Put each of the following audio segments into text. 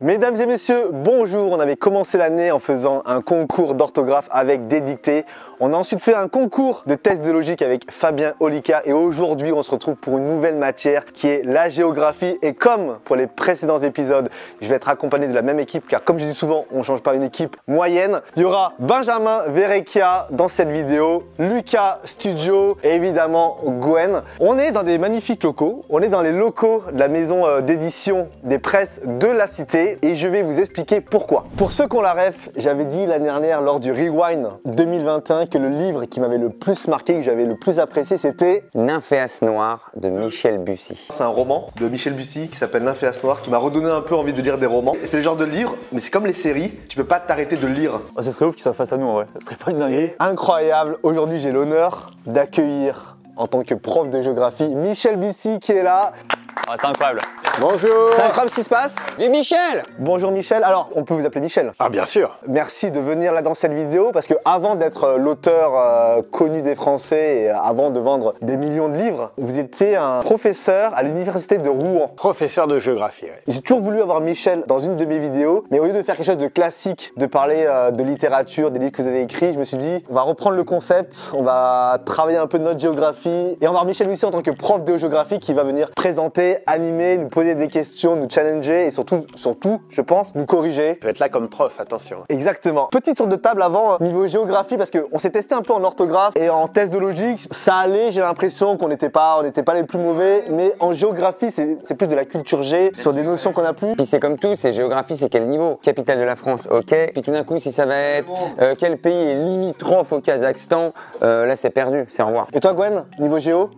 Mesdames et messieurs, bonjour. On avait commencé l'année en faisant un concours d'orthographe avec des dictées. On a ensuite fait un concours de tests de logique avec Fabien Olika et aujourd'hui on se retrouve pour une nouvelle matière qui est la géographie. Et comme pour les précédents épisodes, je vais être accompagné de la même équipe car comme je dis souvent, on ne change pas une équipe moyenne. Il y aura Benjamin Verrecchia dans cette vidéo, Lucas Studio et évidemment Gwen. On est dans des magnifiques locaux, on est dans les locaux de la maison d'édition des presses de la Cité et je vais vous expliquer pourquoi. Pour ceux qui ont la ref, j'avais dit l'année dernière lors du Rewind 2021 que le livre qui m'avait le plus marqué, que j'avais le plus apprécié, c'était Nymphéas Noir de Michel Bussy. C'est un roman de Michel Bussy qui s'appelle Nymphéas Noir qui m'a redonné un peu envie de lire des romans. C'est le genre de livre, mais c'est comme les séries, tu peux pas t'arrêter de lire. Oh, ça serait ouf qu'il soit face à nous en vrai, ça serait pas une dinguerie. Incroyable, aujourd'hui j'ai l'honneur d'accueillir en tant que prof de géographie Michel Bussy qui est là. Ah, c'est incroyable. Bonjour. C'est incroyable ce qui se passe. Et Michel! Bonjour Michel, alors on peut vous appeler Michel? Ah bien sûr. Merci de venir là dans cette vidéo parce que avant d'être l'auteur connu des Français et avant de vendre des millions de livres, vous étiez un professeur à l'université de Rouen. Professeur de géographie, ouais. J'ai toujours voulu avoir Michel dans une de mes vidéos, mais au lieu de faire quelque chose de classique, de parler de littérature, des livres que vous avez écrits, je me suis dit, on va reprendre le concept, on va travailler un peu de notre géographie et on va avoir Michel Bussy en tant que prof de géographie qui va venir présenter, animer, nous poser des questions, nous challenger et surtout, je pense, nous corriger. Je vais être là comme prof, attention. Exactement. Petite tour de table avant niveau géographie parce qu'on s'est testé un peu en orthographe et en test de logique. Ça allait, j'ai l'impression qu'on n'était pas les plus mauvais, mais en géographie, c'est plus de la culture G sur des notions qu'on a plus. Puis c'est comme tout, c'est géographie, c'est quel niveau? Capitale de la France, ok. Puis tout d'un coup, si ça va être quel pays est limitrophe au Kazakhstan, là c'est perdu, c'est au revoir. Et toi Gwen, niveau géo?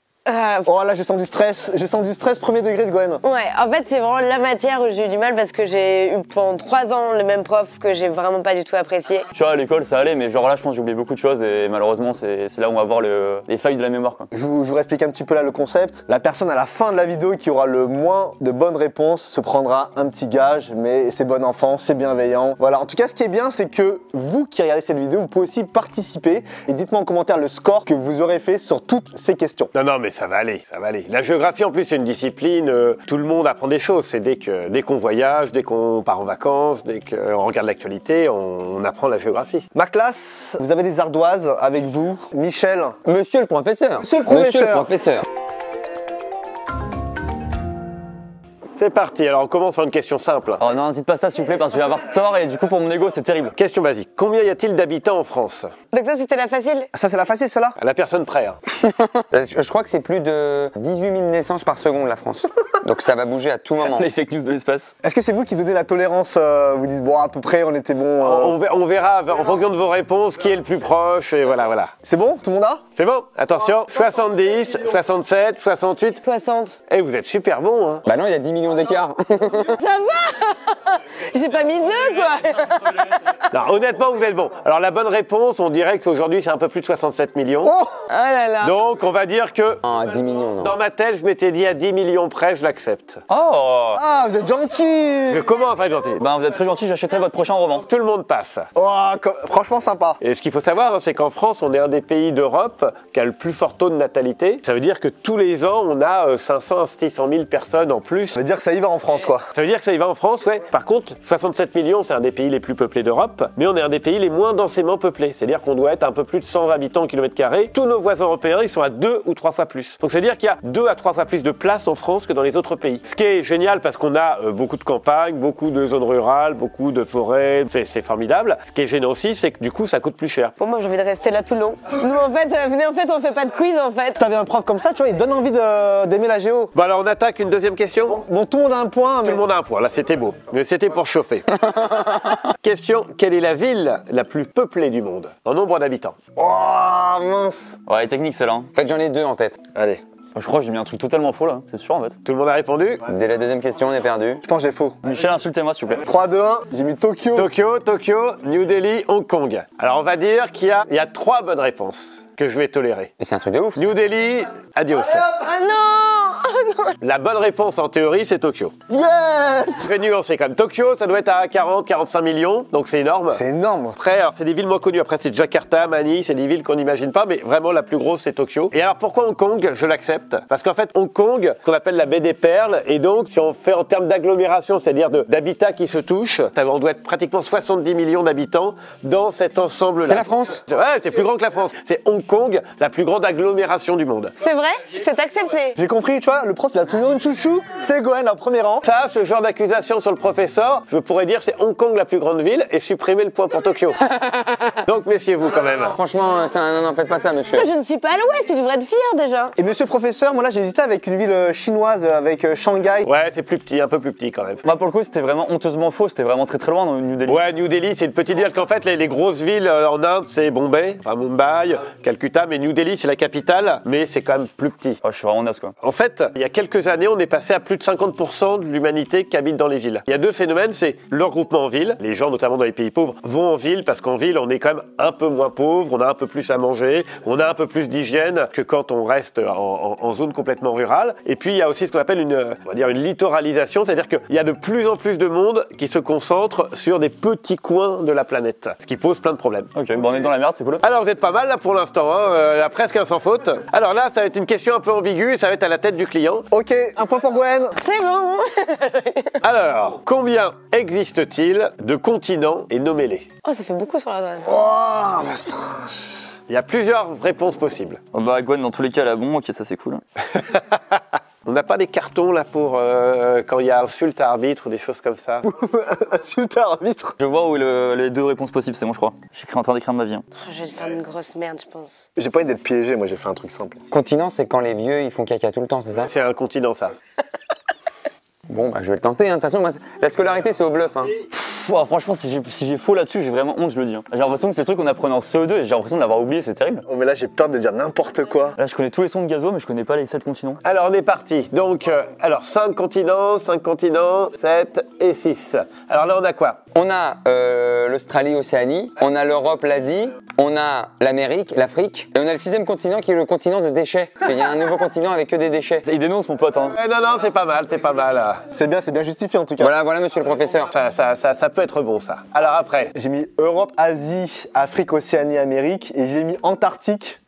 Oh là, je sens du stress premier degré de Gwen. Ouais, en fait c'est vraiment la matière où j'ai eu du mal parce que j'ai eu pendant 3 ans le même prof que j'ai vraiment pas du tout apprécié. Tu vois, à l'école ça allait, mais genre là je pense que j'ai oublié beaucoup de choses et malheureusement c'est là où on va voir les failles de la mémoire quoi. Je vous explique un petit peu là le concept. La personne à la fin de la vidéo qui aura le moins de bonnes réponses se prendra un petit gage, mais c'est bon enfant, c'est bienveillant. Voilà, en tout cas ce qui est bien c'est que vous qui regardez cette vidéo, vous pouvez aussi participer et dites-moi en commentaire le score que vous aurez fait sur toutes ces questions. Non mais ça va aller, ça va aller. La géographie en plus c'est une discipline, tout le monde apprend des choses. C'est dès qu'on voyage, dès qu'on part en vacances, dès qu'on regarde l'actualité, on apprend la géographie. Ma classe, vous avez des ardoises avec vous. Michel. Monsieur le professeur! Monsieur le professeur. Monsieur le professeur! C'est parti, alors on commence par une question simple. Oh non, dites pas ça s'il vous plaît parce que je vais avoir tort et du coup pour mon ego c'est terrible. Question basique, combien y a-t-il d'habitants en France? Donc ça c'était la facile. Ça c'est la facile celle-là? À la personne près. Hein. Je crois que c'est plus de 18 000 naissances par seconde la France. Donc ça va bouger à tout moment. Les fake news de l'espace. Est-ce que c'est vous qui donnez la tolérance? Vous dites bon à peu près on était bon. On verra en fonction de vos réponses qui est le plus proche et voilà. C'est bon? Tout le monde a? C'est bon? Attention, 70, 67, 68. 60. Eh vous êtes super bon hein. Bah non, il y a 10 millions d'écart. Ça va. J'ai pas mis 2 quoi. Non, honnêtement, vous êtes bon. Alors la bonne réponse, on dirait qu'aujourd'hui c'est un peu plus de 67 millions. Oh là là. Donc on va dire que Ah, 10 millions, non. dans ma tête, je m'étais dit à 10 millions près, je l'accepte. Oh Ah vous êtes gentil. Je commence à être gentil. Ben vous êtes très gentil, j'achèterai votre prochain roman. Tout le monde passe. Oh, franchement sympa. Et ce qu'il faut savoir, hein, c'est qu'en France, on est un des pays d'Europe qui a le plus fort taux de natalité. Ça veut dire que tous les ans, on a 500 à 600 000 personnes en plus. Ça veut dire que ça y va en France quoi. Ça veut dire que ça y va en France, ouais. Par contre, 67 millions, c'est un des pays les plus peuplés d'Europe, mais on est un des pays les moins densément peuplés. C'est-à-dire qu'on doit être à un peu plus de 100 habitants au kilomètre carré. Tous nos voisins européens, ils sont à 2 ou 3 fois plus. Donc ça veut dire qu'il y a 2 à 3 fois plus de place en France que dans les autres pays. Ce qui est génial parce qu'on a beaucoup de campagnes, beaucoup de zones rurales, beaucoup de forêts, c'est formidable. Ce qui est gênant aussi, c'est que du coup, ça coûte plus cher. Pour moi j'ai envie de rester là tout le long. Nous en fait, venez en fait on fait pas de quiz en fait. T'avais un prof comme ça, tu vois, il donne envie d'aimer la géo. Bon alors on attaque une deuxième question. Bon, tout le monde a un point, mais... Tout le monde a un point, là c'était beau. Mais c'était pour chauffer. Question, quelle est la ville la plus peuplée du monde en nombre d'habitants? Oh mince. Ouais, les techniques c'est là. Hein. En fait, j'en ai 2 en tête. Allez, Je crois que j'ai mis un truc totalement faux là, c'est sûr en fait. Tout le monde a répondu? Dès la deuxième question, on est perdu. je pense que j'ai faux. Michel, insultez-moi s'il vous plaît. 3, 2, 1, j'ai mis Tokyo. Tokyo, New Delhi, Hong Kong. Alors on va dire qu'il y a 3 bonnes réponses que je vais tolérer. Et c'est un truc de ouf. New Delhi, adios. Ah non. La bonne réponse en théorie, c'est Tokyo. Yes! Très nuancé quand même. Tokyo, ça doit être à 40-45 millions, donc c'est énorme. C'est énorme. Après, alors c'est des villes moins connues. Après, c'est Jakarta, Manille, c'est des villes qu'on n'imagine pas, mais vraiment la plus grosse, c'est Tokyo. Et alors pourquoi Hong Kong? Je l'accepte. Parce qu'en fait, Hong Kong, qu'on appelle la baie des Perles, et donc si on fait en termes d'agglomération, c'est-à-dire d'habitats qui se touchent, on doit être pratiquement 70 millions d'habitants dans cet ensemble-là. C'est la France? Ouais, c'est plus grand que la France. C'est Hong Kong, la plus grande agglomération du monde. C'est vrai? C'est accepté. J'ai compris, tu vois, le prof il a toujours une chouchou, c'est Gohan en premier rang. Ça, ce genre d'accusation sur le professeur, je pourrais dire c'est Hong Kong la plus grande ville et supprimer le point pour Tokyo. Donc méfiez-vous quand même. Franchement, non, faites pas ça, monsieur. Je ne suis pas à l'ouest, tu devrais être fier déjà. Et monsieur professeur, moi là j'ai hésité avec une ville chinoise, avec Shanghai. Ouais, c'est plus petit, un peu plus petit quand même. Moi, pour le coup, c'était vraiment honteusement faux. C'était vraiment très très loin dans New Delhi. Ouais, New Delhi, c'est une petite ville qu'en fait les grosses villes en Inde, c'est Bombay, enfin Mumbai, Calcutta, mais New Delhi c'est la capitale, mais c'est quand même plus petit. Oh, je suis vraiment naze quoi. En fait, il y a quelques années, on est passé à plus de 50% de l'humanité qui habite dans les villes. Il y a deux phénomènes, c'est le regroupement en ville. Les gens, notamment dans les pays pauvres, vont en ville parce qu'en ville, on est quand même un peu moins pauvre, on a un peu plus à manger, on a un peu plus d'hygiène que quand on reste en zone complètement rurale. Et puis, il y a aussi ce qu'on appelle on va dire une littoralisation, c'est-à-dire qu'il y a de plus en plus de monde qui se concentre sur des petits coins de la planète, ce qui pose plein de problèmes. Ok, bon, on est dans la merde, c'est cool. Alors vous êtes pas mal là pour l'instant, hein, là, presque un sans faute. Alors là, ça va être une question un peu ambiguë et ça va être à la tête du client. Ok, un point pour Gohan. C'est bon. Alors, combien existe-t-il de continents et nommez-les? Oh, ça fait beaucoup sur la douane. Oh, mais ça... Il y a plusieurs réponses possibles. Oh, bah, Gwen, dans tous les cas, là, bon, ok, ça c'est cool. On n'a pas des cartons là pour quand il y a insulte à arbitre ou des choses comme ça? Insulte à arbitre. Je vois où est les deux réponses possibles, c'est bon, je crois. Je suis en train d'écrire ma vie. Hein. Oh, je vais faire une grosse merde, je pense. J'ai pas envie d'être piégé, moi j'ai fait un truc simple. Continent, c'est quand les vieux ils font caca tout le temps, c'est ça? C'est un continent ça. Bon, bah je vais le tenter, hein. De toute façon, moi, la scolarité c'est au bluff. Hein. Ouah, franchement, si j'ai faux là-dessus, j'ai vraiment honte, je le dis. Hein. J'ai l'impression que c'est le truc qu'on apprenait en CE2 et j'ai l'impression de l'avoir oublié, c'est terrible. Oh mais là j'ai peur de dire n'importe quoi. Là, je connais tous les sons de Gazo, mais je connais pas les 7 continents. Alors on est parti. Donc, 5 continents, 7 et 6. Alors là on a quoi? On a l'Australie, Océanie, on a l'Europe, l'Asie, on a l'Amérique, l'Afrique, et on a le 6e continent qui est le continent de déchets. Parce qu'il y a un nouveau continent avec que des déchets. Il dénonce mon pote, hein. Non, c'est pas mal, c'est pas mal. C'est bien justifié en tout cas. Voilà, monsieur le professeur. Ça peut être bon ça. Alors après, J'ai mis Europe, Asie, Afrique, Océanie, Amérique et j'ai mis Antarctique.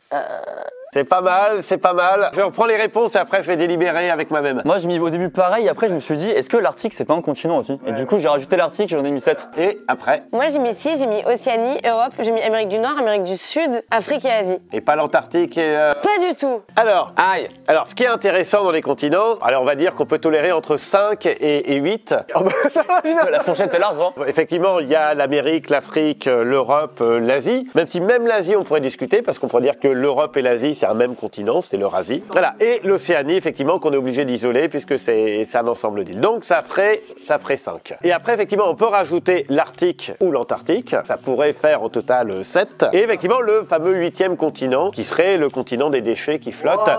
c'est pas mal. Je reprends les réponses et après je vais délibérer avec moi-même. Moi, j'ai mis au début pareil, après, je me suis dit, est-ce que l'Arctique, c'est pas un continent aussi? Et du coup, j'ai rajouté l'Arctique, j'en ai mis 7. Et après, Moi, j'ai mis 6, j'ai mis Océanie, Europe, j'ai mis Amérique du Nord, Amérique du Sud, Afrique et Asie. et pas l'Antarctique et... Pas du tout. Alors, Aïe. ce qui est intéressant dans les continents, alors on va dire qu'on peut tolérer entre 5 et 8. Oh bah ça va, Lina. La fourchette est large, hein. Effectivement, il y a l'Amérique, l'Afrique, l'Europe, l'Asie. Même si même l'Asie, on pourrait discuter, parce qu'on pourrait dire que l'Europe et l'Asie, c'est un même continent, c'est l'Eurasie. Voilà. Et l'Océanie, effectivement, qu'on est obligé d'isoler, puisque c'est un ensemble d'îles. Donc ça ferait 5. Et après, effectivement, on peut rajouter l'Arctique ou l'Antarctique. Ça pourrait faire au total 7. Et effectivement, le fameux 8e continent, qui serait le continent des déchets qui flottent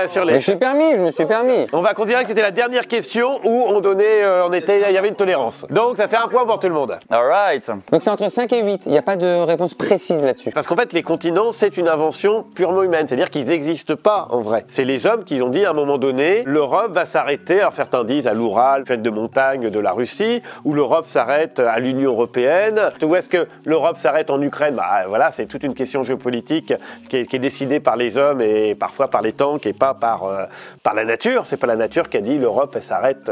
sur les... Je me suis permis. On va considérer que c'était la dernière question où on donnait, il y avait une tolérance. Donc ça fait un point pour tout le monde. Alright. Donc c'est entre 5 et 8, il n'y a pas de réponse précise là-dessus. Parce qu'en fait, les continents, c'est une invention purement humaine. C'est-à-dire qu'ils n'existent pas en vrai. C'est les hommes qui ont dit à un moment donné, l'Europe va s'arrêter. Alors certains disent à l'Oural, chaîne de montagne de la Russie, ou l'Europe s'arrête à l'Union européenne. Ou est-ce que l'Europe s'arrête en Ukraine? Bah voilà, c'est toute une question géopolitique qui est décidée par les hommes et parfois par les tanks et pas par la nature. C'est pas la nature qui a dit l'Europe elle s'arrête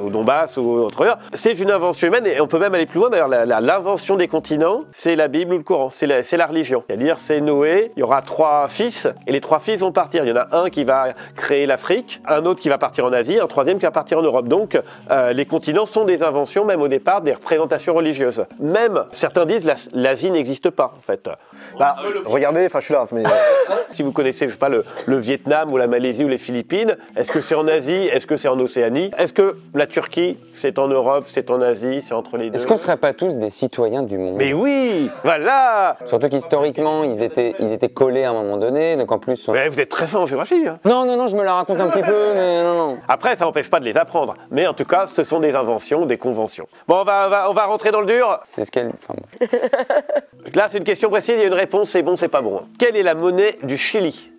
au Donbass ou autre chose. C'est une invention humaine et on peut même aller plus loin. D'ailleurs, l'invention des continents, c'est la Bible ou le Coran, c'est la religion. C'est-à-dire, c'est Noé, il y aura 3 fils et les 3 fils vont partir. Il y en a un qui va créer l'Afrique, un autre qui va partir en Asie, un troisième qui va partir en Europe. Donc, les continents sont des inventions, même au départ, des représentations religieuses. Même, certains disent l'Asie n'existe pas, en fait. Bah, regardez, enfin je suis là, mais... Si vous connaissez, je sais pas, le Vietnam ou la Malaisie ou les Philippines, est-ce que c'est en Asie? Est-ce que c'est en Océanie? Est-ce que la Turquie, c'est en Europe, c'est en Asie, c'est entre les deux? Est-ce qu'on ne serait pas tous des citoyens du monde? Mais oui, voilà. Surtout qu'historiquement, ils étaient collés à un moment donné, donc en plus... Mais vous êtes très fin en géographie. Hein. Non, je me la raconte un petit peu, mais non. Après, ça n'empêche pas de les apprendre. Mais en tout cas, ce sont des inventions, des conventions. Bon, on va rentrer dans le dur. C'est ce qu'elle... Enfin, bon. Là, c'est une question précise, il y a une réponse, c'est bon, c'est pas bon. Quelle est la monnaie du Chili?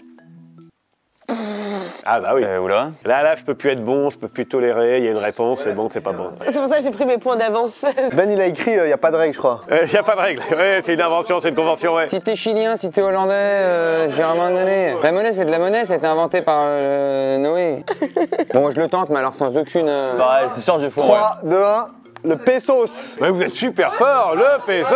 Ah bah oui. Oula. Là, je peux plus être bon, je peux plus tolérer, il y a une réponse, c'est bon, c'est pas bon. C'est pour ça que j'ai pris mes points d'avance. Ben, il a écrit, il n'y a pas de règle, je crois. Il n'y a pas de règle. Ouais, c'est une invention, c'est une convention, ouais. Si t'es chilien, si t'es hollandais, j'ai à un moment donné. La monnaie, c'est de la monnaie, c'était inventé par Noé. Bon, je le tente, mais alors sans aucune. Bah ouais, c'est sûr, j'ai faux. 3, 2, 1, le pesos. Mais vous êtes super fort, le pesos.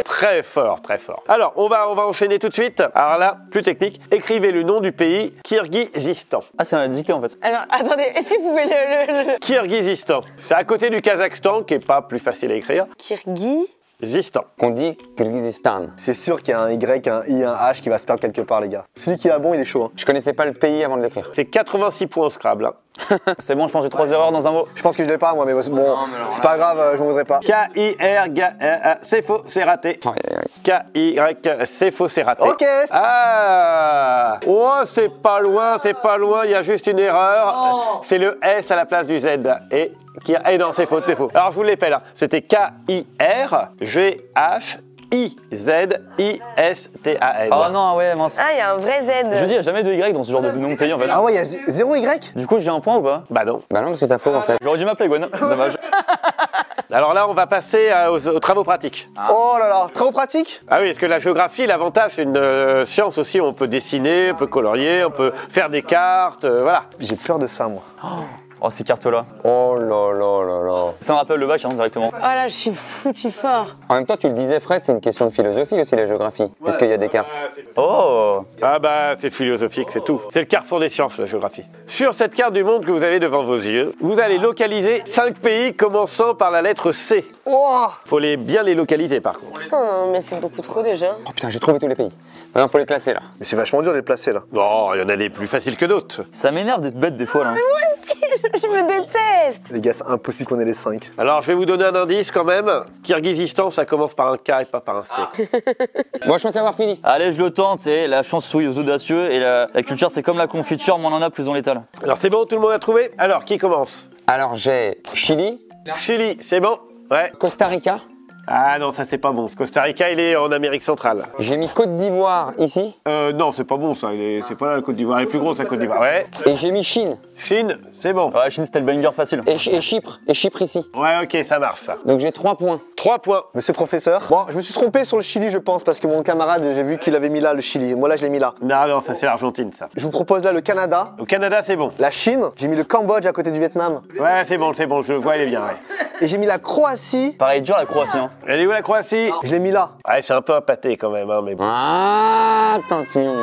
Très fort, très fort. Alors, on va enchaîner tout de suite. Alors là, plus technique. Écrivez le nom du pays, Kirghizistan. Ah, c'est un dicté en fait. Alors, attendez, est-ce que vous pouvez le... Kirghizistan. C'est à côté du Kazakhstan, qui est pas plus facile à écrire. Kirghizistan. Qu'on dit Kyrgyzstan. C'est sûr qu'il y a un Y, un I, un H qui va se perdre quelque part, les gars. Celui qui l'a bon, il est chaud. Hein. Je connaissais pas le pays avant de l'écrire. C'est 86 points au Scrabble. Hein. C'est bon, je pense que j'ai 3 erreurs dans un mot. Je pense que je l'ai pas, moi, mais bon, c'est pas grave, je m'en voudrais pas. C'est faux, c'est raté. Aïe, aïe, aïe. K-Y, c'est faux, c'est raté. Ok. Ah. Oh, c'est pas loin, il y a juste une erreur. C'est le S à la place du Z. Et non, c'est faux, c'est faux. Alors, je vous l'épelle. Hein. C'était K-I-R-G-H-I-Z-I-S-T-A-N. Oh non, ouais, mince. Ah, il y a un vrai Z. Je dis, il n'y a jamais de Y dans ce genre de nom de pays en fait. Ah ouais, il y a 0 Y. Du coup, j'ai un point ou pas? Bah non. Bah non, parce que t'as faux en fait. J'aurais dû m'appeler Gwen. Dommage. Alors là, on va passer aux travaux pratiques. Oh là là, travaux pratiques. Ah oui, parce que la géographie, l'avantage, c'est une science aussi où on peut dessiner, on peut colorier, on peut faire des cartes, voilà. J'ai peur de ça, moi. Oh, ces cartes-là. Oh là là là là. Ça me rappelle le bac hein, directement. Oh là, je suis foutu fort. En même temps, tu le disais, Fred, c'est une question de philosophie aussi, la géographie. Puisqu'il y a des cartes. Oh. Ah bah, c'est philosophique, c'est tout. C'est le carrefour des sciences, la géographie. Sur cette carte du monde que vous avez devant vos yeux, vous allez localiser 5 pays commençant par la lettre C. Oh. Faut bien les localiser, par contre. Non, mais c'est beaucoup trop déjà. Oh putain, j'ai trouvé tous les pays. Maintenant, faut les classer là. Mais c'est vachement dur de les placer, là. Bon, il y en a des plus faciles que d'autres. Ça m'énerve d'être bête des fois là. Je me déteste. Les gars, c'est impossible qu'on ait les 5. Alors, je vais vous donner un indice quand même. Kirghizistan, ça commence par un K et pas par un C. Moi, je pense avoir fini. Allez, je le tente, c'est la chance sourit aux audacieux et la culture c'est comme la confiture, moins on en a plus on l'étale. Alors, c'est bon, tout le monde a trouvé? Alors, qui commence? Alors, j'ai Chili, Chili, c'est bon? Ouais. Costa Rica. Ah non, ça c'est pas bon. Costa Rica, il est en Amérique centrale. J'ai mis Côte d'Ivoire ici. Non, c'est pas bon ça. C'est pas là la Côte d'Ivoire. Elle est plus grosse la Côte d'Ivoire. Ouais. Et j'ai mis Chine. Chine, c'est bon. Ouais, Chine c'était le banger facile. Et Chypre. Et Chypre ici. Ouais, ok, ça marche ça. Donc j'ai 3 points. 3 points. Monsieur professeur. Bon, je me suis trompé sur le Chili, je pense, parce que mon camarade, j'ai vu qu'il avait mis là le Chili. Moi, là, je l'ai mis là. Non, ça c'est l'Argentine ça. Je vous propose là le Canada. Au Canada, c'est bon. La Chine. J'ai mis le Cambodge à côté du Vietnam. Ouais, c'est bon, je le vois, elle est bien. Ouais. Et j'ai mis la Croatie. Pareil dur la Croatie hein. Elle est où la Croatie? Je l'ai mis là. Ouais, c'est un peu appâté quand même, hein, mais bon. Ah, attention.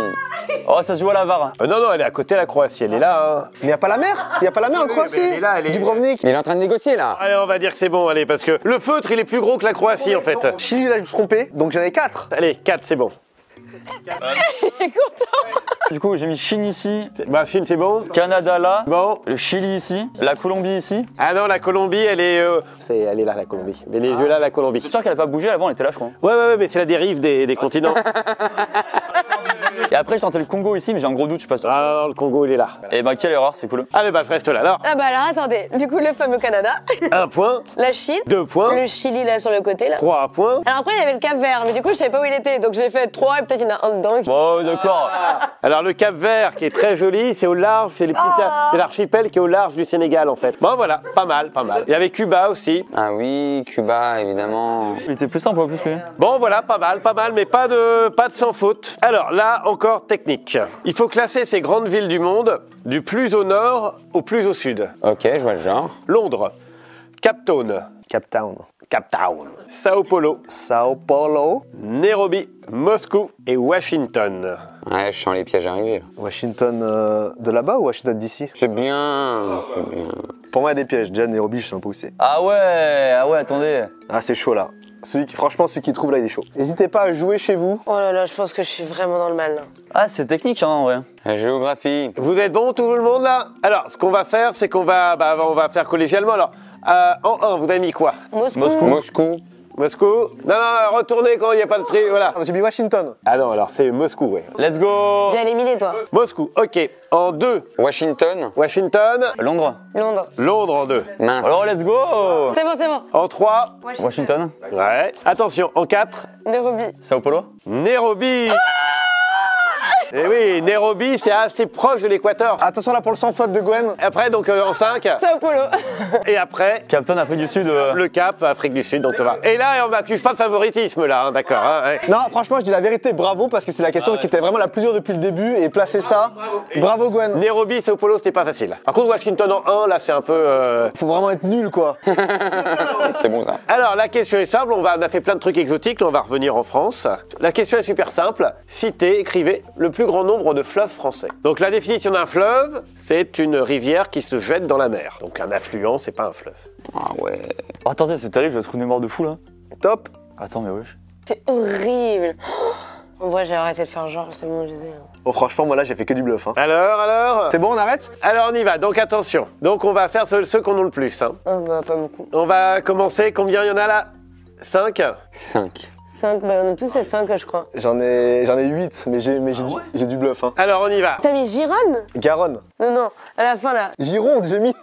Oh ça se joue à la VAR. Non, elle est à côté la Croatie, elle est là. Hein. Mais il n'y a pas la mer. Il n'y a pas la mer en Croatie. elle est là, elle est- Dubrovnik. Mais il est en train de négocier là. Allez, on va dire que c'est bon, allez, parce que le feutre, il est plus gros que la Croatie en fait. Chili, là, je me suis trompé. Donc j'en ai 4. Allez, 4, c'est bon. Du coup j'ai mis Chine ici, Bah, Chine, c'est bon. Canada là, Bon. le Chili ici, la Colombie ici. Ah non, la Colombie, elle est là, la Colombie. Venezuela, la Colombie. C'est sûr qu'elle a pas bougé avant, elle était là je crois. Ouais, mais c'est la dérive des continents. Et après je tentais le Congo ici mais j'ai un gros doute, je sais pas. Ah non, le Congo, il est là. Et bah quelle erreur, c'est cool. Allez, bah, je reste là. Alors, Ah bah alors attendez, du coup le fameux Canada, 1 point, la Chine, 2 points, le Chili là sur le côté là. 3 points. Alors après il y avait le Cap Vert, mais du coup je savais pas où il était, donc je l'ai fait 3 et peut-être il y en a un dedans. Bon d'accord. Alors, le Cap Vert, qui est très joli, c'est au large, c'est l'archipel qui est au large du Sénégal, en fait. Bon, voilà, pas mal. Il y avait Cuba aussi. Ah oui, Cuba, évidemment. Il était plus simple en plus lui. Bon, voilà, pas mal, mais pas de sans faute. Alors, là, encore technique. Il faut classer ces grandes villes du monde, du plus au nord au plus au sud. Ok, je vois le genre. Londres, Cape Town, Sao Paulo, Sao Paulo. Nairobi, Moscou et Washington. Ouais, je sens les pièges arriver là. Washington de là-bas ou Washington d'ici? C'est bien, c'est bien. Pour moi, il y a des pièges. Déjà, Nairobi, je sais même pas où c'est. Ah ouais, attendez. Ah, c'est chaud là. Franchement, celui qui trouve là, il est chaud. N'hésitez pas à jouer chez vous. Oh là là, je pense que je suis vraiment dans le mal là. Ah c'est technique hein en vrai. La géographie. Vous êtes bon, tout le monde, là? Alors, ce qu'on va faire, c'est qu'on va faire collégialement. Alors, en 1, vous avez mis quoi? Moscou. Moscou. Non, retournez quand il n'y a pas de tri, voilà. J'ai mis Washington. Ah non, alors c'est Moscou, ouais. Let's go. J'ai éliminé toi. Moscou, ok. En 2, Washington. Washington. Londres. Londres. Londres en 2. Mince. Alors let's go. C'est bon. En 3, Washington. ouais. Attention, en 4, Nairobi. Sao Paulo. Nairobi. Et oui, Nairobi, c'est assez proche de l'équateur. Attention là pour le sans faute de Gwen. Après, donc en 5. Sao Paulo. Et après, Captain Afrique du Sud. le Cap, Afrique du Sud, donc ça va. Et là, on m'accuse pas de favoritisme, là, hein, d'accord. Hein, ouais. Non, franchement, je dis la vérité, bravo, parce que c'est la question qui était vraiment la plus dure depuis le début, et placer ça, bravo Gwen. Nairobi, Sao Paulo, c'était pas facile. Par contre, Washington en 1, là, c'est un peu... Faut vraiment être nul, quoi. C'est bon ça. Alors, la question est simple, on a fait plein de trucs exotiques, là, on va revenir en France. La question est super simple. Citez, écrivez le plus grand nombre de fleuves français. Donc, la définition d'un fleuve, c'est une rivière qui se jette dans la mer. Donc, un affluent, c'est pas un fleuve. Ah ouais. Oh, attendez, c'est terrible, je vais se trouver une mémoire de fou là. Top. Attends, mais wesh. C'est horrible. En vrai, j'ai arrêté de faire genre, c'est bon, je les ai. Oh, franchement, moi là, j'ai fait que du bluff. Hein. Alors C'est bon, on arrête? Alors, on y va, donc attention. Donc, on va faire ceux qu'on a le plus. Hein. Oh, bah, pas beaucoup. On va commencer, combien il y en a là 5. 5. 5, bah, on a tous fait 5, je crois. J'en ai 8, mais j'ai du bluff. Hein. Alors, on y va. T'as mis Gironde? Garonne. Non, à la fin, là. Gironde, j'ai mis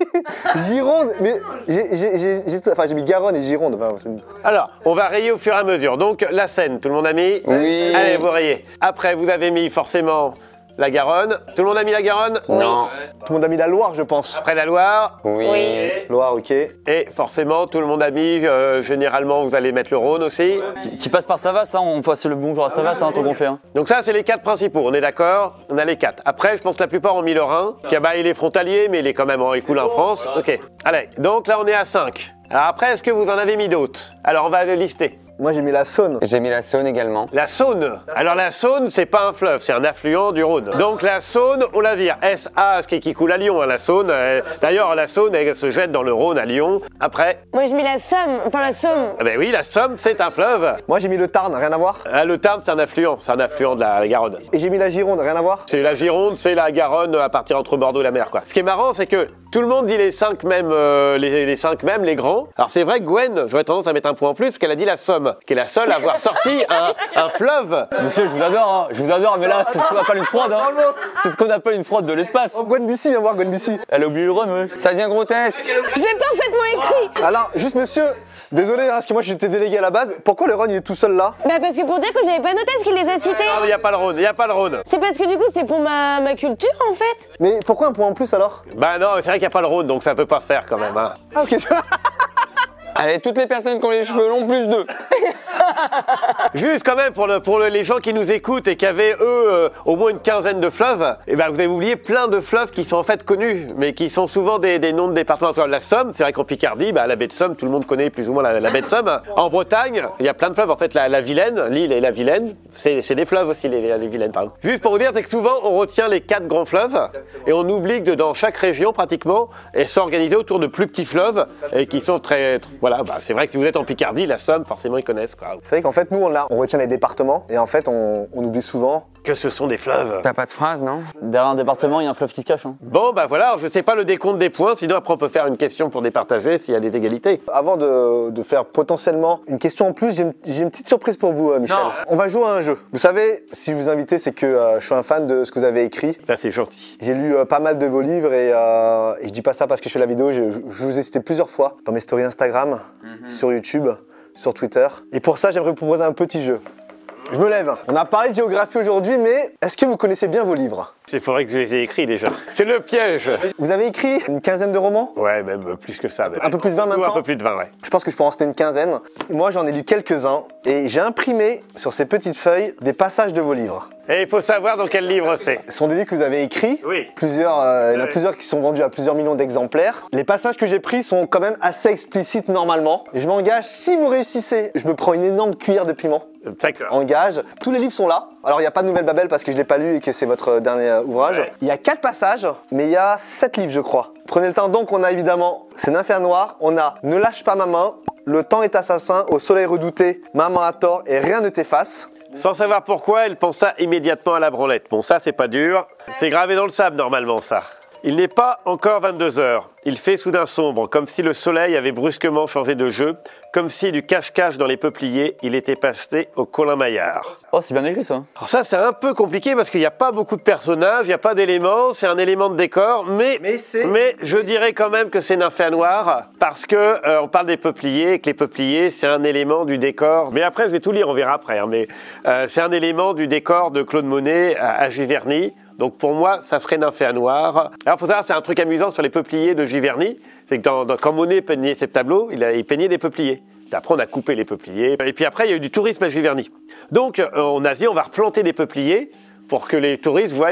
Gironde, mais j'ai mis Garonne et Gironde. Enfin, Alors, on va rayer au fur et à mesure. Donc, la Seine, tout le monde a mis? Oui. Allez, vous rayez. Après, vous avez mis forcément la Garonne. Tout le monde a mis la Garonne? Non. tout le monde a mis la Loire, je pense. Après la Loire? Oui. Oui. Loire, ok. Et forcément, tout le monde a mis, généralement, vous allez mettre le Rhône aussi. Qui passe par Savas, hein, on passe le bonjour à Savas, hein, tant qu'on fait. Hein. Donc ça, c'est les 4 principaux, on est d'accord? On a les 4. Après, je pense que la plupart ont mis le Rhin, qui il est frontalier, mais il est quand même il coule en France. Ok, allez, donc là, on est à 5. Alors après, est-ce que vous en avez mis d'autres? Alors, on va les lister. Moi, j'ai mis la Saône. J'ai mis la Saône également. La Saône. Alors la Saône, c'est pas un fleuve, c'est un affluent du Rhône. Donc la Saône, on la vire. S-A, ce qui coule à Lyon, hein, la Saône. D'ailleurs, la Saône, elle se jette dans le Rhône à Lyon. Après, Moi, j'ai mis la Somme, enfin la Somme. ben oui, la Somme, c'est un fleuve. Moi, j'ai mis le Tarn, rien à voir. Le Tarn, c'est un affluent de la Garonne. Et j'ai mis la Gironde, rien à voir. C'est la Gironde, c'est la Garonne à partir entre Bordeaux et la mer, quoi. Ce qui est marrant, c'est que tout le monde dit les 5 mêmes, les 5 mêmes, les grands. Alors c'est vrai que Gwen, j'aurais tendance à mettre un point en plus, parce qu'elle a dit la Somme, qui est la seule à avoir sorti un fleuve. Monsieur, je vous adore, mais là, c'est ce qu'on appelle une fraude. Hein. C'est ce qu'on appelle une fraude de l'espace. Oh, Gwen Bussy, viens voir Gwen Bussy. Elle a oublié le Rhône, ouais. Ça devient grotesque. Je l'ai parfaitement écrit. Alors, juste monsieur, désolé, hein, parce que moi j'étais délégué à la base. Pourquoi le Rhône il est tout seul là? Bah parce que pour dire que je l'avais pas noté, parce qu'il les a cités. Non, il n'y a pas le Rhône, il n'y a pas le Rhône. C'est parce que du coup, c'est pour ma culture, en fait. Mais pourquoi un point en plus alors? Bah non, c'est vrai qu'il n'y a pas le Rhône, donc ça peut pas faire quand même. Hein. Ah, ok. Allez, toutes les personnes qui ont les cheveux longs, plus 2. Juste quand même pour les gens qui nous écoutent et qui avaient eux au moins une quinzaine de fleuves, et ben vous avez oublié plein de fleuves qui sont en fait connus, mais qui sont souvent des noms de départements. La Somme, c'est vrai qu'en Picardie, la baie de Somme, tout le monde connaît plus ou moins la baie de Somme. En Bretagne, il y a plein de fleuves. En fait, la Vilaine, l'île et la Vilaine, c'est des fleuves aussi, les Vilaines, pardon. Juste pour vous dire, c'est que souvent on retient les 4 grands fleuves et on oublie que dans chaque région pratiquement, elles sont organisées autour de plus petits fleuves et qui sont très voilà. C'est vrai que si vous êtes en Picardie, la Somme, forcément ils connaissent quoi. C'est vrai qu'en fait, nous on retient les départements et en fait, on oublie souvent. Que ce sont des fleuves. T'as pas de phrase, non? Derrière un département, il y a un fleuve qui se cache. Hein. Bon, voilà, alors, je sais pas le décompte des points, sinon après on peut faire une question pour départager s'il y a des égalités. Avant de faire potentiellement une question en plus, j'ai une petite surprise pour vous, Michel. Non. On va jouer à un jeu. Vous savez, si je vous invitez, c'est que je suis un fan de ce que vous avez écrit. Là, c'est gentil. J'ai lu pas mal de vos livres et je dis pas ça parce que je fais la vidéo, je vous ai cité plusieurs fois dans mes stories Instagram, sur YouTube, sur Twitter. Et pour ça, j'aimerais vous proposer un petit jeu. Je me lève. On a parlé de géographie aujourd'hui, mais est-ce que vous connaissez bien vos livres? Il faudrait que je les ai écrits déjà. C'est le piège. Vous avez écrit une quinzaine de romans? Ouais, même plus que ça. Même. Un peu plus de 20 maintenant? Un peu plus de 20, ouais. Je pense que je peux en citer une quinzaine. Moi, j'en ai lu quelques-uns et j'ai imprimé sur ces petites feuilles des passages de vos livres. Et il faut savoir dans quel livre c'est. Ce sont des livres que vous avez écrits. Oui. Il y en a plusieurs qui sont vendus à plusieurs millions d'exemplaires. Les passages que j'ai pris sont quand même assez explicites normalement. Et je m'engage, si vous réussissez, je me prends une énorme cuillère de piment. D'accord. Engage. Tous les livres sont là. Alors, il n'y a pas de Nouvelle Babel parce que je ne l'ai pas lu et que c'est votre dernier ouvrage. Ouais. Il y a 4 passages, mais il y a 7 livres, je crois. Prenez le temps. Donc, on a évidemment C'est Nymphaire Noire. On a Ne lâche pas ma main. Le temps est assassin. Au soleil redouté. Maman a tort et rien ne t'efface. Sans savoir pourquoi, elle pensa immédiatement à la branlette. Bon, ça, c'est pas dur. C'est gravé dans le sable, normalement, ça. Il n'est pas encore 22 heures. Il fait soudain sombre, comme si le soleil avait brusquement changé de jeu, comme si du cache-cache dans les peupliers, il était passé au Colin-Maillard. Oh, c'est bien écrit ça. Alors ça, c'est un peu compliqué parce qu'il n'y a pas beaucoup de personnages, il n'y a pas d'éléments, c'est un élément de décor, mais je dirais quand même que c'est Nymphéa Noire parce que on parle des peupliers et que les peupliers, c'est un élément du décor. Mais après, je vais tout lire, on verra après. Hein, mais c'est un élément du décor de Claude Monet à Giverny. Donc pour moi, ça serait Nymphéa Noire. Alors il faut savoir, c'est un truc amusant sur les peupliers de Giverny, c'est que quand Monet peignait ses tableaux, il peignait des peupliers. Puis après, on a coupé les peupliers. Et puis après, il y a eu du tourisme à Giverny. Donc on a dit, on va replanter des peupliers pour que les touristes voient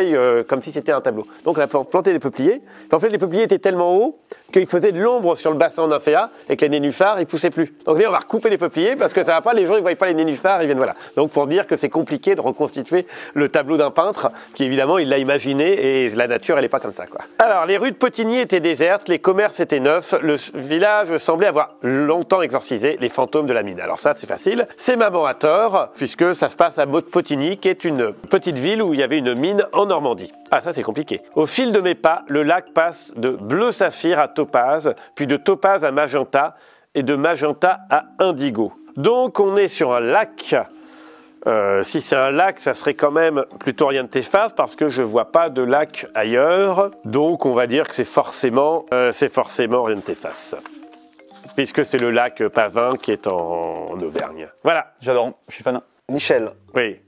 comme si c'était un tableau. Donc on a planté des peupliers. Puis en fait, les peupliers étaient tellement hauts qu'ils faisaient de l'ombre sur le bassin Nymphéa et que les nénuphars, ils poussaient plus. Donc là, on va recouper les peupliers parce que ça va pas, les gens ils voient pas les nénuphars, ils viennent voilà. Donc pour dire que c'est compliqué de reconstituer le tableau d'un peintre qui évidemment il l'a imaginé et la nature elle est pas comme ça quoi. Alors les rues de Potigny étaient désertes, les commerces étaient neufs, le village semblait avoir longtemps exorcisé les fantômes de la mine. Alors ça c'est facile, c'est maman à tort puisque ça se passe à Potigny qui est une petite ville où il y avait une mine en Normandie. Ah ça c'est compliqué. Au fil de mes pas, le lac passe de bleu saphir à topaz, puis de topaz à magenta et de magenta à indigo. Donc on est sur un lac. Si c'est un lac, ça serait quand même plutôt Oriente Face parce que je vois pas de lac ailleurs. Donc on va dire que c'est forcément Oriente Face. Puisque c'est le lac Pavin qui est en Auvergne. Voilà. J'adore, je suis fan. Michel, Oui.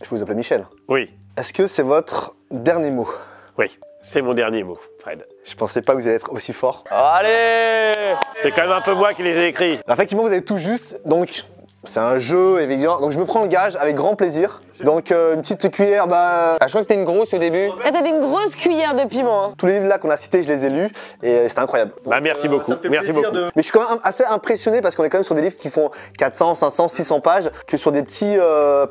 je vous appelle Michel. Oui. Est-ce que c'est votre dernier mot? Oui. C'est mon dernier mot, Fred. Je pensais pas que vous alliez être aussi fort. Allez! C'est quand même un peu moi qui les ai écrits. Effectivement, vous avez tout juste, donc c'est un jeu, évidemment. Donc je me prends le gage avec grand plaisir. Donc une petite cuillère, Ah, je crois que c'était une grosse au début. Ah, t'as une grosse cuillère de piment. Hein. tous les livres là qu'on a cités, je les ai lus et c'était incroyable. Bah, merci beaucoup. Merci beaucoup. Mais je suis quand même assez impressionné parce qu'on est quand même sur des livres qui font 400, 500, 600 pages, que sur des petits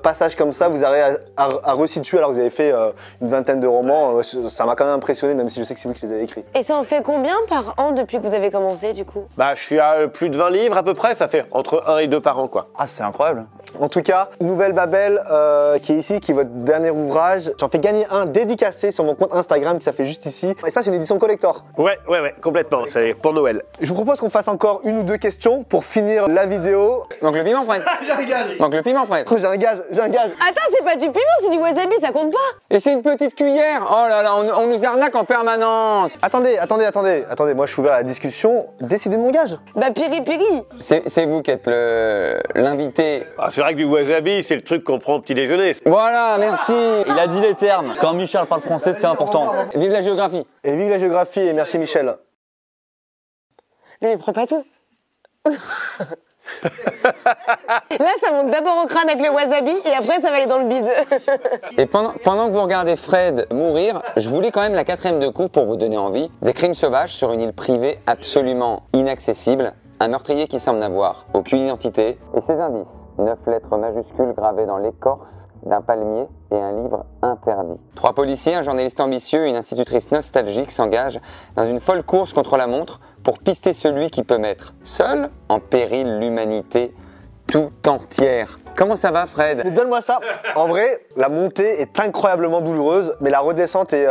passages comme ça, vous arrivez à resituer alors que vous avez fait une vingtaine de romans. Ça m'a quand même impressionné, même si je sais que c'est vous qui les avez écrits. Et ça en fait combien par an depuis que vous avez commencé du coup? Bah, je suis à plus de 20 livres à peu près, ça fait entre 1 et 2 par an quoi. Ah, c'est incroyable. En tout cas, Nouvelle Babel qui est ici, qui est votre dernier ouvrage. J'en fais gagner un dédicacé sur mon compte Instagram qui s'affiche juste ici. Et ça, c'est une édition collector. Ouais, complètement, c'est pour Noël. Je vous propose qu'on fasse encore une ou deux questions pour finir la vidéo. Manque le piment, Fred. J'ai un gage. Manque le piment, Fred. J'ai un gage. Attends, c'est pas du piment, c'est du wasabi, ça compte pas? Et c'est une petite cuillère. Oh là là, on nous arnaque en permanence. Attendez, moi je suis ouvert à la discussion. Décidez de mon gage. Bah piri piri. C'est vous qui êtes l'invité. Ah, c'est vrai que du wasabi, c'est le truc qu'on prend au petit déjeuner. Voilà, merci. Il a dit les termes. Quand Michel parle français, c'est important. Vive la géographie. Et vive la géographie et merci Michel. Non mais prends pas tout. Là, ça monte d'abord au crâne avec le wasabi et après ça va aller dans le bide. Et pendant que vous regardez Fred mourir, je vous lis quand même la 4e de couve pour vous donner envie. Des crimes sauvages sur une île privée absolument inaccessible. Un meurtrier qui semble n'avoir aucune identité. Et ses indices, 9 lettres majuscules gravées dans l'écorce d'un palmier et un livre interdit. 3 policiers, un journaliste ambitieux et une institutrice nostalgique s'engagent dans une folle course contre la montre pour pister celui qui peut mettre seul en péril l'humanité tout entière. Comment ça va, Fred? Mais donne-moi ça. En vrai, la montée est incroyablement douloureuse, mais la redescente est...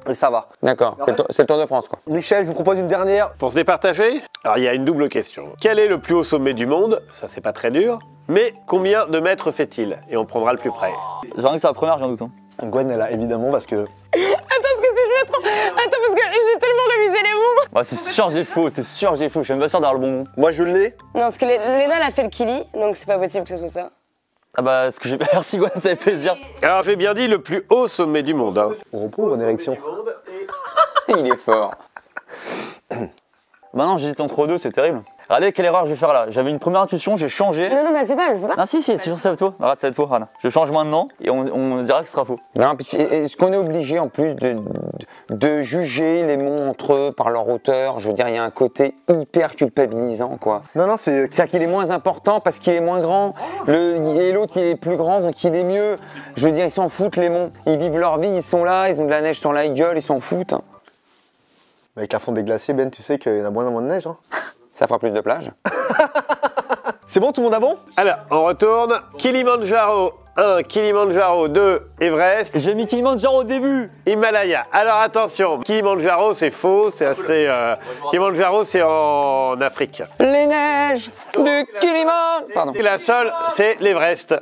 Et ça va. D'accord, c'est le Tour de France quoi. Michel, je vous propose une dernière. Pour se départager, alors il y a une double question. Quel est le plus haut sommet du monde? Ça, c'est pas très dur. Mais combien de mètres fait-il? Et on prendra le plus près. J'en ai que c'est la première, j'en doute. Hein. Gwen, elle a évidemment parce que... Attends, parce que si je me trompe. Attends, parce que j'ai tellement révisé les mots. Ouais, c'est sûr j'ai faux, Je suis même pas sûr d'avoir le bon mot. Moi, je l'ai. Non, parce que Léna, elle a fait le kili, donc c'est pas possible que ce soit ça. Ah bah, ce que j'ai... Merci Gwen, ça fait plaisir. Alors j'ai bien dit le plus haut sommet du monde. Hein. On reprouve en érection. Il est fort. Bah non, j'hésite entre deux, c'est terrible. Regardez quelle erreur je vais faire là. J'avais une première intuition, j'ai changé. Non, mais elle fait pas, elle fait pas. Ah si, c'est sûr, c'est à toi. Regarde, c'est à toi, regarde. Je change maintenant et on dira que ce sera faux. Non, est-ce qu'on est obligé en plus de juger les mots entre eux par leur auteur? Je veux dire, il y a un côté hyper culpabilisant quoi. Non, c'est... C'est-à-dire qu'il est moins important parce qu'il est moins grand. Et l'autre, il est plus grand, donc il est mieux. Je veux dire, ils s'en foutent, les monts. Ils vivent leur vie, ils sont là, ils ont de la neige sur la gueule, ils s'en foutent. Avec la fonte des glaciers, Ben, tu sais qu'il y en a moins de neige. Hein. Ça fera plus de plage. C'est bon, tout le monde a bon? Alors, on retourne. Kilimandjaro 1, Kilimandjaro, 2, Everest, J'ai mis Kilimanjaro au début. Himalaya. Alors attention, Kilimandjaro c'est faux, c'est assez... Kilimandjaro c'est en Afrique. Les neiges du Kilimanjaro. Pardon. Et la seule, c'est l'Everest.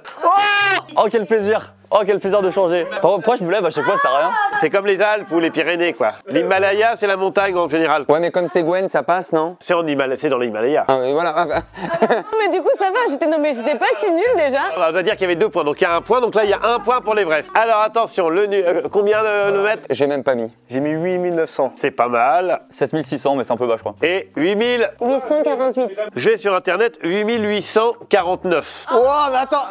Oh quel plaisir. Oh quel plaisir de changer. Par contre, pourquoi je me lève à chaque fois, ça sert à rien. C'est comme les Alpes ou les Pyrénées quoi. L'Himalaya c'est la montagne en général. Ouais, mais comme c'est Gwen, ça passe, non? C'est c'est dans l'Himalaya. Ah oui, voilà. Ah, bah. Non, mais du coup, ça va. Non, mais j'étais pas si nulle déjà. On va dire qu'il y avait 2 points, donc il y a 1 point, donc là il y a 1 point pour l'Everest. Alors attention, combien le mètre? J'ai même pas mis. J'ai mis 8900. C'est pas mal. 7600, mais c'est un peu bas, je crois. Et 8000, 848. j'ai sur internet 8849. Oh, mais attends,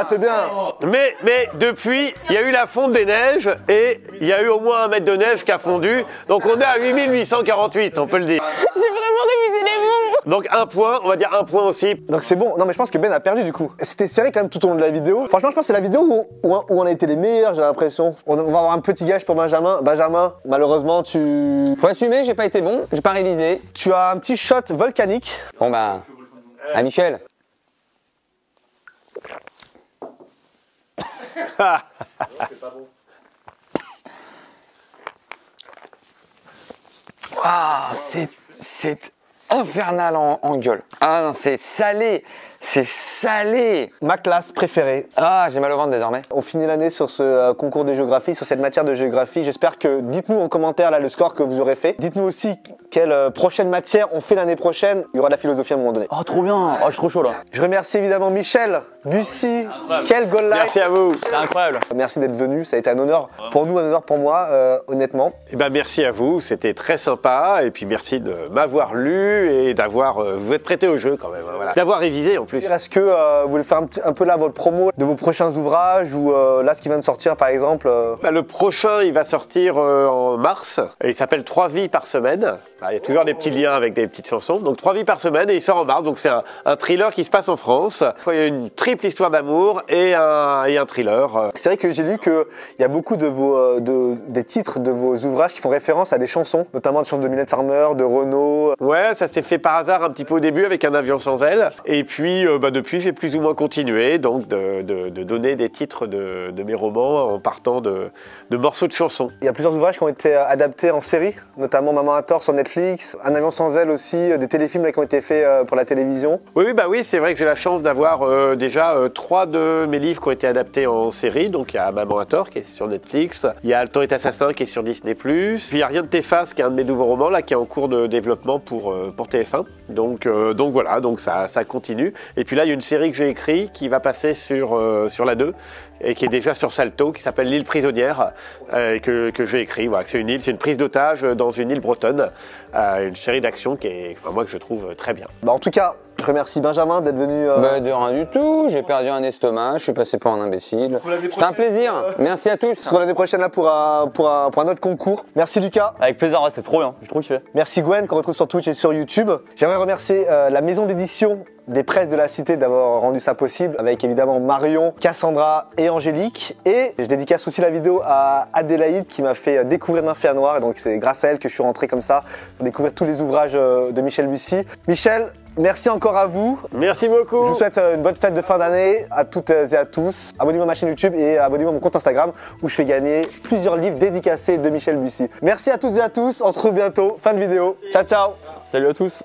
t'es bien. Mais depuis, il y a eu la fonte des neiges et il y a eu au moins 1 mètre de neige qui a fondu. Donc on est à 8848, on peut le dire. J'ai vraiment révisé les mots. Donc 1 point, on va dire 1 point aussi. Donc c'est bon. Non, mais je pense que Ben a perdu du coup. C'était serré quand même tout au long de la vidéo. Franchement, je pense que c'est la vidéo où on a été les meilleurs, j'ai l'impression. On va avoir un petit gage pour Benjamin. Benjamin, malheureusement, Faut assumer, j'ai pas été bon, j'ai pas réalisé. tu as un petit shot volcanique. Bon bah, à Michel. Ah, c'est infernal en gueule. Ah non, c'est salé. C'est salé. Ma classe préférée. Ah, j'ai mal au ventre désormais. On finit l'année sur ce concours de géographie, sur cette matière de géographie. J'espère que, dites-nous en commentaire là le score que vous aurez fait. Dites-nous aussi quelle prochaine matière on fait l'année prochaine. Il y aura de la philosophie à un moment donné. Oh trop bien. Oh je suis trop chaud là. Je remercie évidemment Michel, Bussy, quel goal live. Merci à vous. C'est incroyable. Merci d'être venu, ça a été un honneur pour nous, un honneur pour moi, honnêtement. Eh ben merci à vous, c'était très sympa et puis merci de m'avoir lu et d'avoir vous êtes prêté au jeu quand même, voilà. D'avoir révisé en plus. Est-ce que vous voulez faire un peu là votre promo de vos prochains ouvrages ou là ce qui vient de sortir par exemple Le prochain il va sortir en mars et il s'appelle 3 vies par semaine. Il y a toujours des petits liens avec des petites chansons, donc 3 vies par semaine et il sort en mars, donc c'est un thriller qui se passe en France. Il y a une triple histoire d'amour et un thriller. C'est vrai que j'ai lu qu'il y a beaucoup de vos, des titres de vos ouvrages qui font référence à des chansons, notamment des chansons de Mylène Farmer, de Renaud. Ouais, ça s'est fait par hasard un petit peu au début avec Un avion sans aile. Et puis depuis, j'ai plus ou moins continué donc de donner des titres de mes romans en partant de morceaux de chansons. Il y a plusieurs ouvrages qui ont été adaptés en série, notamment Maman à tort sur Netflix, Un avion sans aile aussi, des téléfilms là, qui ont été faits pour la télévision. Oui, c'est vrai que j'ai la chance d'avoir déjà 3 de mes livres qui ont été adaptés en série. Donc il y a Maman à tort qui est sur Netflix, il y a Le temps est assassin qui est sur Disney+, puis il y a Rien de t'efface qui est un de mes nouveaux romans là qui est en cours de développement pour TF1. Donc voilà, donc ça continue. Et puis là il y a une série que j'ai écrite qui va passer sur la 2 et qui est déjà sur Salto, qui s'appelle L'île prisonnière, que j'ai écrit. Voilà, c'est une prise d'otage dans une île bretonne, une série d'actions qui est, moi que je trouve très bien. Bah, en tout cas, je remercie Benjamin d'être venu. Bah, de rien du tout, j'ai perdu un estomac, je suis passé pour un imbécile. C'était un plaisir, merci à tous. On se retrouve l'année prochaine là pour un autre concours. Merci Lucas. Avec plaisir, ouais, c'est trop bien, j'ai trop kiffé. Merci Gwen qu'on retrouve sur Twitch et sur YouTube. J'aimerais remercier la maison d'édition des presses de la cité d'avoir rendu ça possible, avec évidemment Marion, Cassandra et Angélique. Et je dédicace aussi la vidéo à Adélaïde qui m'a fait découvrir Nymphéa Noire, et donc c'est grâce à elle que je suis rentré comme ça pour découvrir tous les ouvrages de Michel Bussy. Michel, merci encore à vous. Merci beaucoup. Je vous souhaite une bonne fête de fin d'année à toutes et à tous. Abonnez-vous à ma chaîne YouTube et abonnez-vous à mon compte Instagram où je fais gagner plusieurs livres dédicacés de Michel Bussy. Merci à toutes et à tous, on se retrouve bientôt. Fin de vidéo. Ciao, ciao. Salut à tous.